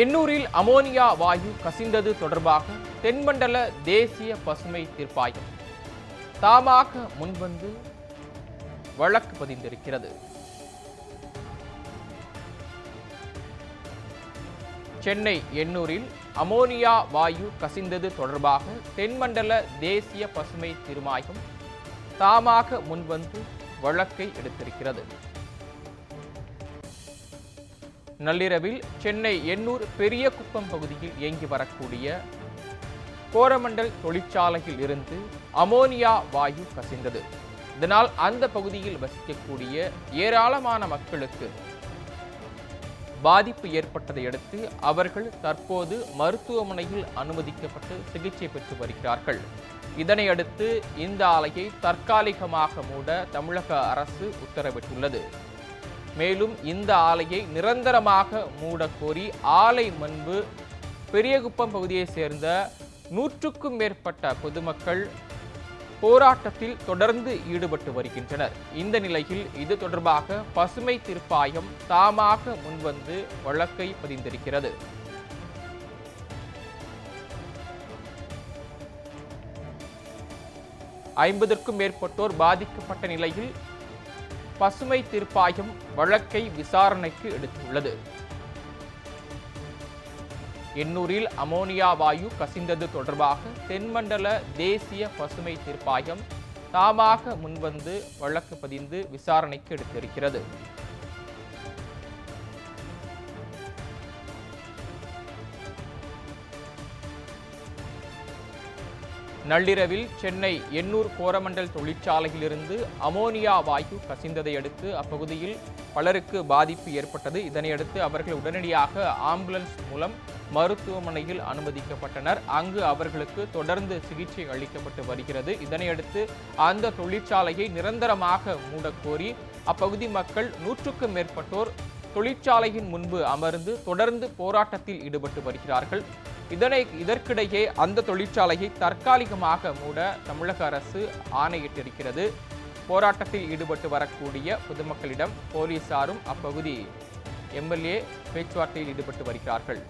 எண்ணூரில் ammonia வாயு கசிந்தது தொடர்பாக தென்மண்டல தேசிய பசுமை தீர்ப்பாயம் தாமாக முன்வந்து வழக்கு பதிந்திருக்கிறது. சென்னை எண்ணூரில் அமோனியா வாயு கசிந்தது தொடர்பாக தென்மண்டல தேசிய பசுமை தீர்ப்பாயம் தாமாக முன்வந்து வழக்கை எடுத்திருக்கிறது. நள்ளிரவில் சென்னை எண்ணூர் பெரியகுப்பம் பகுதியில் இயங்கி வரக்கூடிய கோரமண்டல் தொழிற்சாலையில் இருந்து அமோனியா வாயு கசிந்தது. இதனால் அந்த பகுதியில் வசிக்கக்கூடிய ஏராளமான மக்களுக்கு பாதிப்பு ஏற்பட்டதை அடுத்து அவர்கள் தற்போது மருத்துவமனையில் அனுமதிக்கப்பட்டு சிகிச்சை பெற்று வருகிறார்கள். இதனையடுத்து இந்த ஆலையை தற்காலிகமாக மூட தமிழக அரசு உத்தரவிட்டுள்ளது. மேலும் இந்த ஆலையை நிரந்தரமாக மூடக்கோரி ஆலை முன்பு பெரியகுப்பம் பகுதியை சேர்ந்த 100க்கும் மேற்பட்ட பொதுமக்கள் போராட்டத்தில் தொடர்ந்து ஈடுபட்டு வருகின்றனர். இந்த நிலையில் இது தொடர்பாக பசுமை தீர்ப்பாயம் தாமாக முன்வந்து வழக்கை பதிந்திருக்கிறது. ஐம்பதுக்கும் மேற்பட்டோர் பாதிக்கப்பட்ட நிலையில் பசுமை தீர்ப்பாயம் வழக்கை விசாரணைக்கு எடுத்துள்ளது. எண்ணூரில் அமோனியா வாயு கசிந்தது தொடர்பாக தென்மண்டல தேசிய பசுமை தீர்ப்பாயம் தாமாக முன்வந்து வழக்கு பதிந்து விசாரணைக்கு எடுத்திருக்கிறது. நள்ளிரவில் சென்னை எண்ணூர் கோரமண்டல் தொழிற்சாலையிலிருந்து அமோனியா வாயு கசிந்ததை அடுத்து அப்பகுதியில் பலருக்கு பாதிப்பு ஏற்பட்டது. இதனையடுத்து அவர்கள் உடனடியாக ஆம்புலன்ஸ் மூலம் மருத்துவமனையில் அனுமதிக்கப்பட்டனர். அங்கு அவர்களுக்கு தொடர்ந்து சிகிச்சை அளிக்கப்பட்டு வருகிறது. இதனையடுத்து அந்த தொழிற்சாலையை நிரந்தரமாக மூடக்கோரி அப்பகுதி மக்கள் 100க்கும் மேற்பட்டோர் தொழிற்சாலையின் முன்பு அமர்ந்து தொடர்ந்து போராட்டத்தில் ஈடுபட்டு வருகிறார்கள். இதற்கிடையே அந்த தொழிற்சாலையை தற்காலிகமாக மூட தமிழக அரசு ஆணையிட்டிருக்கிறது. போராட்டத்தில் ஈடுபட்டு வரக்கூடிய பொதுமக்களிடம் போலீசாரும் அப்பகுதி எம்எல்ஏ பேச்சுவார்த்தையில் ஈடுபட்டு வருகிறார்கள்.